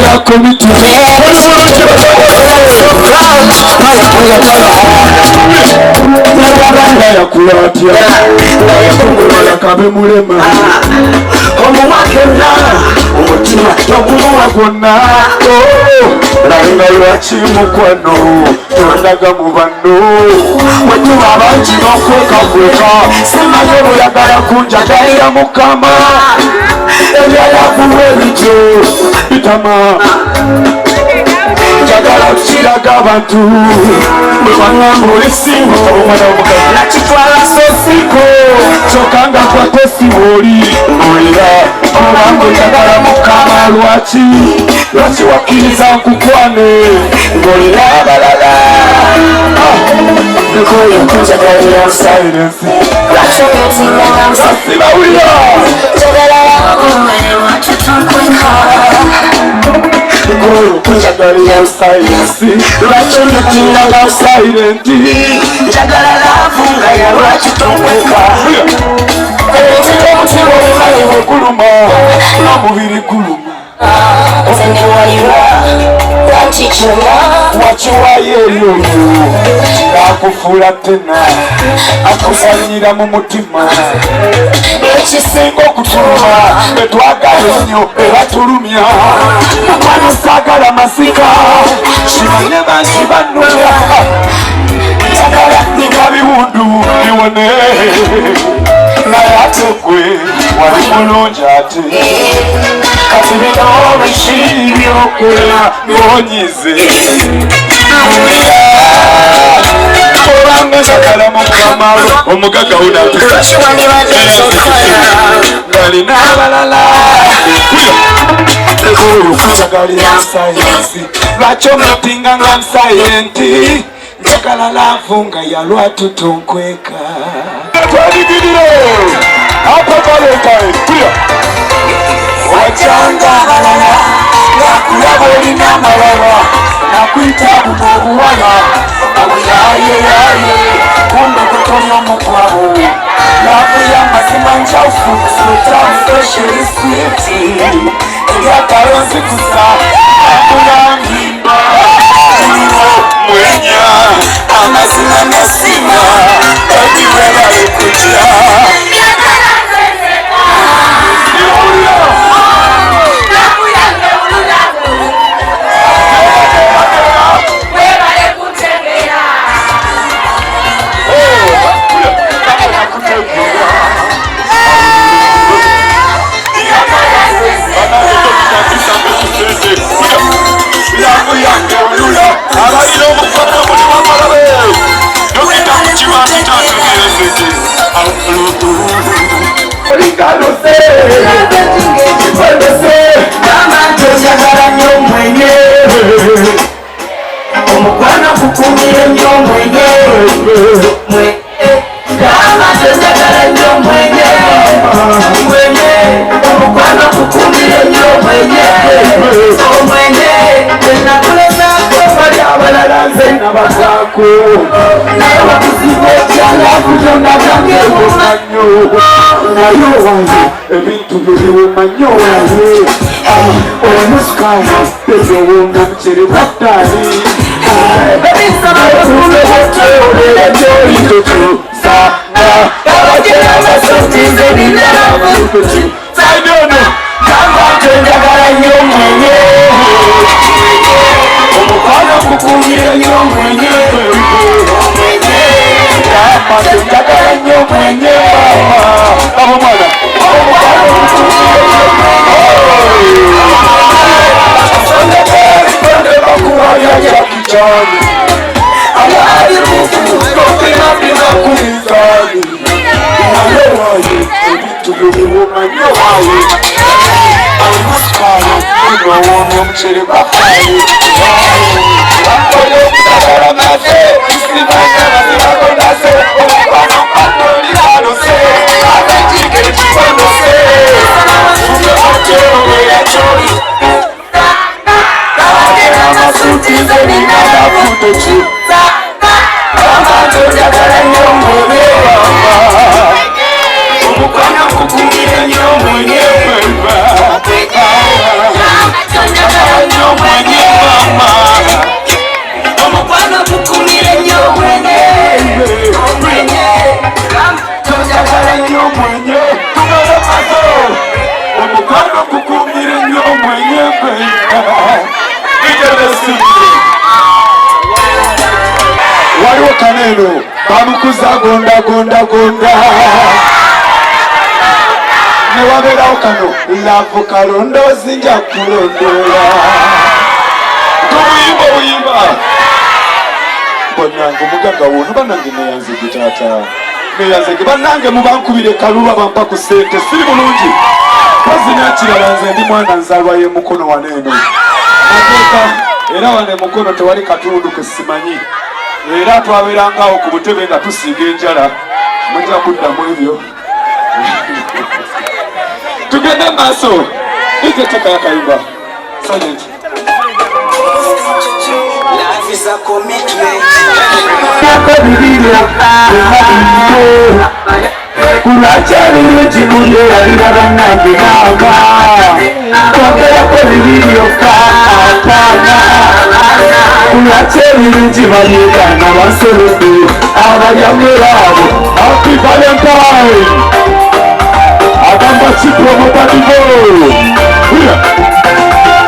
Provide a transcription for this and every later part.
la comité yakulaatya yakabe mulema omumwa kyonna omutima togumuwa gwonna nayenga lwaki mukwano tondaga mu banno wetuba abangi n'okwekakweka simanyi bweyagala kunjagayira mukama ebyalakuwa ebityo bitama njagala kukiraga abantu bwebangamba olisingo omwana omugazi nakitwala sosiko kyokanga kwate sibooli olira obanga njagala mukama lwaki wakkiriza nkukwane ng'olina abalala nkoyo kunjagalira silensi sasibawulira nkoyo kunjagalira silensi lwaki onyatiranga silenti njagala laavu nga yalwaki tonkweka omutima omumayiwe guluma n'omubiri guluma wakiwayo eyo akufuula tena akuzanyira mu mutima ekisinga okutuluma etwagala ennyo ebatulumya mwana saagala masika kimanye bangi bannula njagala ninga biwundu biwone naye ate gwe wali mulungi ate kati bino biki byokola byonyize obanga njagala mukama omugaga ngalina abalala kunjagalira sayensi lwaki omutinga nga nsayenti njagala laavu nga yalwatu tonkweka twaligirire apavalentae wajanga abalala nakulaba olina amalala nakwita buno obuwala abuyayeyaye kumbe kutonya omukwabo laavu y'amazima njawufu sotamfesheri switi eryakalonzikusa akulangimba ino mwenya amazima nasima odiwebale kutya omukwana kukumire nnyo mwenye njagala nnyo mwenye omukwana kukumire nnyo mwenye enakulezako bali abalala nze nabasaako naye bakuziba ebyalafu byonna byange bumanyo naye wange ebintu byebiwuma nnyo wange omusukaayi ebyowunga mucere bwattaali njagala nnyo mwenye omukwano kukumire nnyo mwenye njagala nnyo mwenye omwana lero bamukuza gonda newabeerawo kano lavu kalondoozi nja kulondola buyimba bannange omugaga wono bannange neyanzege taata neyanzege bannange mubankubire kalulu abampa ku ssente siri bulungi bazina kirala nze ndi mwana nzalwa y'emukono waneeno nateeka era wane mukono tewali katundu ke simanyi era twabeerangawo ku butebe nga tusiiga enjala mujja kuddamu ebyo tugende maaso iteteeka yakayimba silent Kulachavirujimule alirabanage hama Kwakera video kapana Kulachavirujimale kana wasolode Abayamurabo Happy Valentine Agamba chipromo patigo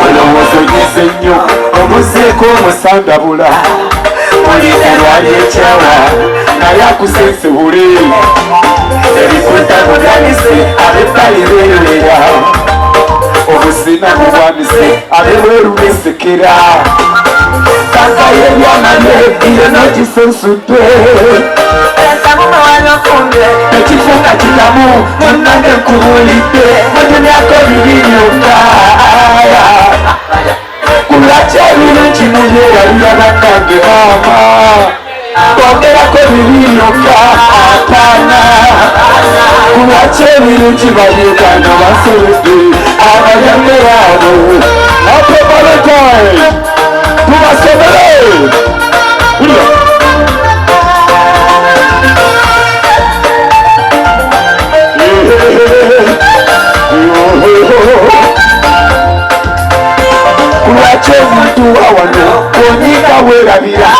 Olowozo nyesenyo Omuzeko musandabula Muliterwali echawa Nayakusensehule Ebikuta muganise abebalirerera Obusina mubwanise abewerumesekera Kaka yebyamanye iyo nogisensudde Ekifunga kitamu munange nkubulidde Mudunyako bibinyuka Kulacha ebirungi mubyerabira bannange mama Bongerako bibinyuka atana Kulacha ebirungi babyekana basolodde abayameraabo Happy Valentine tubasomere Kulacha omuntu wawano konyiga werabira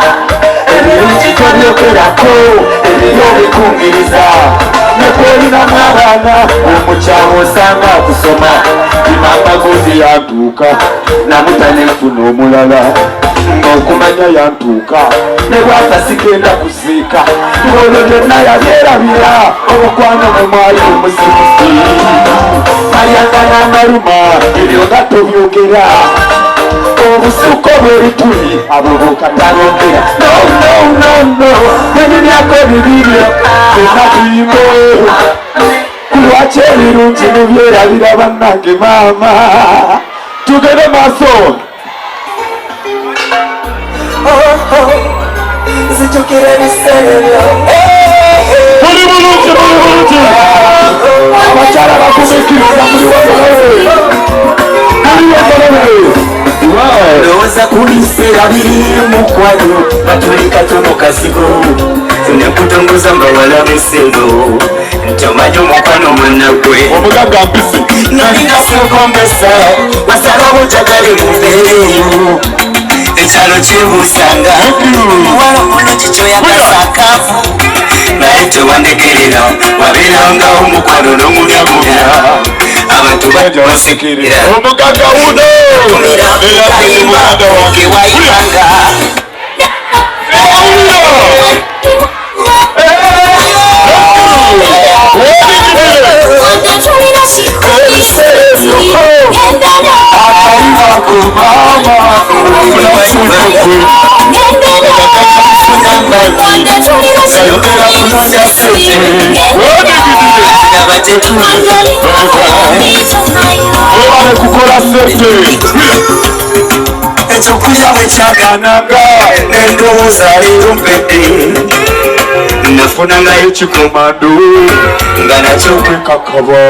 ebirungi tobyogerako ebyo bikungiriza nekolinamu abaana omukyalo osanga kusoma imamba gozi yantuuka namutane nfuna omulala ng'okumanya yantuuka ne bwata sigenda kuziika olwo byonna yabyerabira omukwano mwe mwali omuzibuzi mayanga n'amaluma ebyo nga tobyogera obusuko bw'ebituli abo bokatalongera no ebinyako bibiri enatuyimbe kulwaki ebirungi mubyerabira bannange maama tugende maaso zijukira ebiseera buli bulungi abakyala bakumikiriza muli wagalawe Ndowooza ku biseera biri mukwano batuli katono kasigo nekutongoza nga walamuseno ntomanyi omukwano munagwe omugagga mpisi nalina senkombesa wasala butagale mumbeereyo ekyalo kyebuusanga omuwala omulungi kyoyakasakaafu naye tewandegerera wabeerangawo omukwano n'omunyamuna abantu basekerera omugagga wuno eyakayimba gewayibanga kukola sente ekyokulya bwe kyagananga n'endowooza leero mpedde nafunangayo kikomando nga nakyo kwekakaba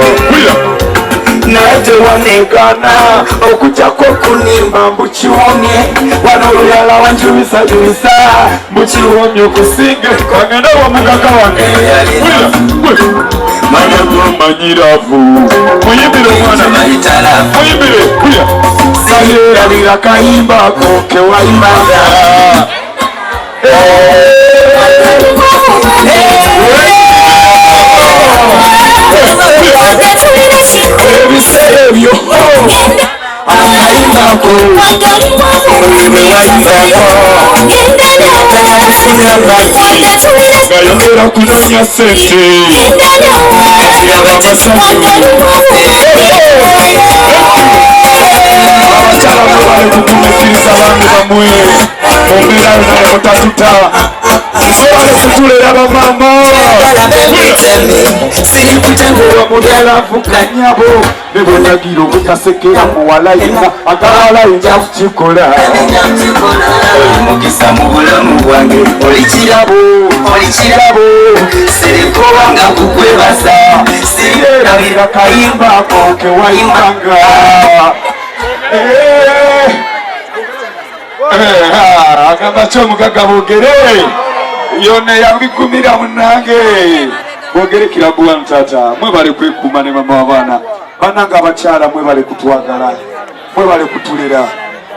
naye tewanegana okujjako okunimba mbukiwomye wano oluyala wanjubisajuisa mbukiwomye okusinga kagenda wamugaga wange manya gwamanyiravu muyimbire omwana muyimbire kulya sayerabira kayimbako kewayimbanga ebiseera ebyo amayimbako omulebe wayimbako afunye amazzi ngayongera kunonya sente yaba amasanyu abakyala mwebale kukumikiriza abaami bamwe mumbeera yonaye mutatuta mwebale kutulera bamama mulyala avuga nyabo nebonagiro obutasekera muwala yina agala yinja kukikola mukisa mu bulamu bwange oli kirabo serikobanga kukwebaza sirerabira kayimba koke wayimbanga agamba kyomugaga bogere yona yabigumira munange bogere kirabu wanu tata mwebale kwekuuma ne mama w'abaana bananga abakyala mwebale kutwagala mwebale kutulera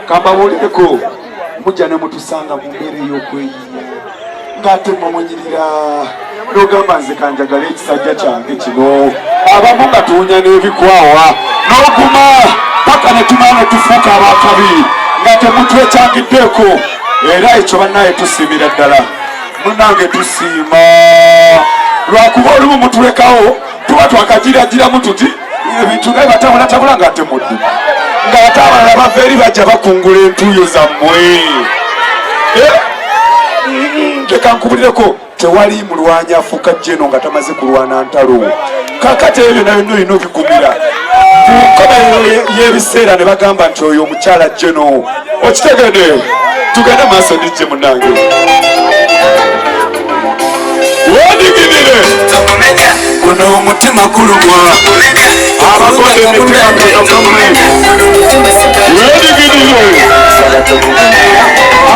kambabulireko mujja ne mutusanga mu mbeera ey'okweyiya ng'ate mumunyirira n'ogamba nze kanjagala ekisajja kyange kino abamu nga tuwunya n'ebikwawa n'oguma paka ne tumana tufuuka abakabi nga temutwekyangiddeko era ekyo bannaye tusiimira ddala munange tusiima lwakuba olumu mutulekawo tuba twakagiragiramu tuti ebintu naye batabulatabula ng'ate muddu ng'ate abalala bava eri bajja bakungula entuuyo zammwe leka nkubulireko tewali mulwanyi afuuka jeno nga tamaze kulwana ntalo kakati ebyo nabyo olina obigumira kukoba y'ebiseera ne bagamba nti oyo omukyala jeno okitegede tugende maaso dijje munange wodigirire guno omutima gulumwa abakola emitima gagagamwe wodigirire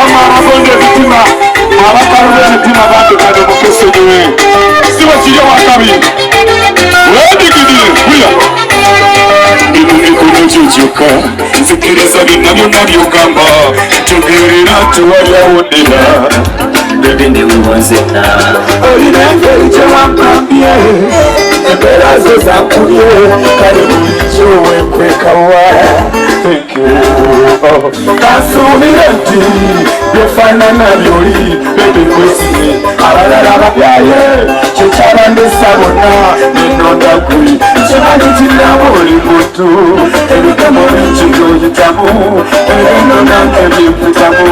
ama abagonda emitima abakalula emitima bandekane mukesedewe siwe kirya wakabi wodigirire kuya emikono gyo gyokka nzikiriza byonna byonna byogamba tegeerera tewalawonera bebe ndewewanzenna olina engeri gyewampambye embeera zo zankubye kale bulijjo wenkwekawa kansuubire nti byefaanana byoli bebe kwesire abalala babyaye kyekyabandesa bonna nenondagwe kimanyi kinabo oli muntu ebigamo binkiyoyitamu ebino nange bimpitamu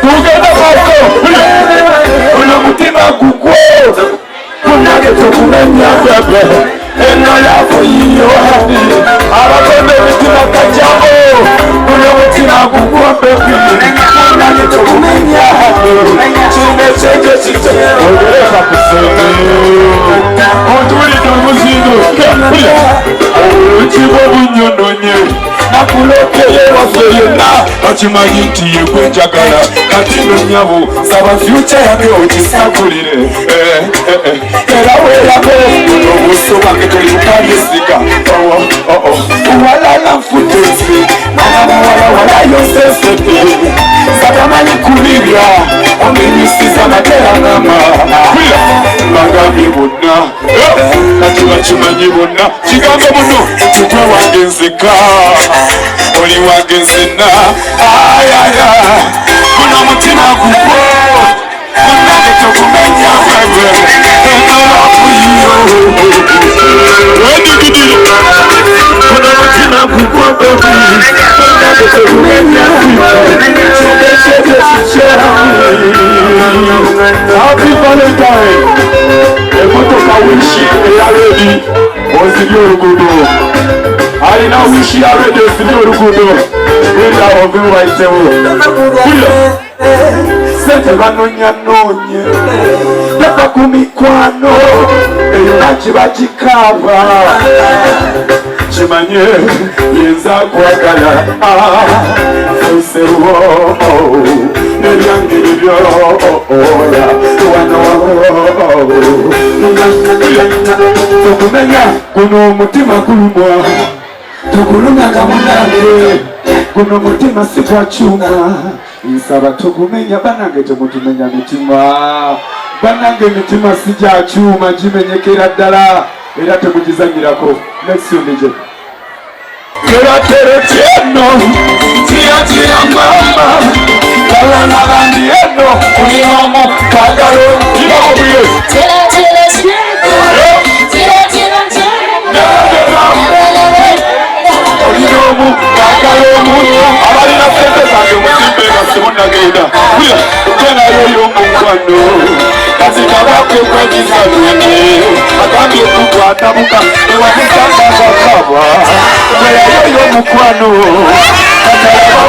tugenda mako uno mutima gugwo kunage tokumenya bebe eno yafo yiyo habi abakonde emitima kajabo uno mutima gugwo bebi kunage tokumenya habi kine kyekyo kite ogereka kusenge otulidde omuzindo olukibwa obunyononye nakulokeye waffe yonna bakimanyi nti yegwenjagala kati nonyabo saba fyuca yange okisagulire era weerabe obuso bwange toli mukandesiga walala nfutezi mwana yosesete sagamanyi kulirya ominyisiza materangama bagambye bonna kati bakimanyi bonna kigambo muno tutwe wange nzeka oli wange nzenna ayaya guno mutima gugwo munange tokumenya bwebwe enalakuyiyo wedigidire guno mutima gugwo bebi munange tokumenya kyekyekyo kikyami happy valentine emotoka wishi eya redi ozibye oluguudo alina wishi ya redi ozibye oluguudo era ove wayitewo sente banonyanoonye tava ku mikwano eyo nakiba kikaaba kimanye yenza kwagala fusewo nebyange ebyoya wano tukumenya guno omutima gulumwa tugulumyaga munange guno mutima si gwa kyuma nsaba tugumenya banange temutumenya mitima banange emitima si gya kyuma gimenyekera ddala era temugizanyirako next undige Kerateretieno Tia mama Kalana bandieno Uniomo Kagaro Inomoye Uniomo Kagaro Abalina sente zange musimbe Nasimuna geda Kena yoyo mungwano Kazika wake kwejiza lwene Akambi kukwa tabuka Ewa mukamba kakaba Kena yoyo mukwano Kazika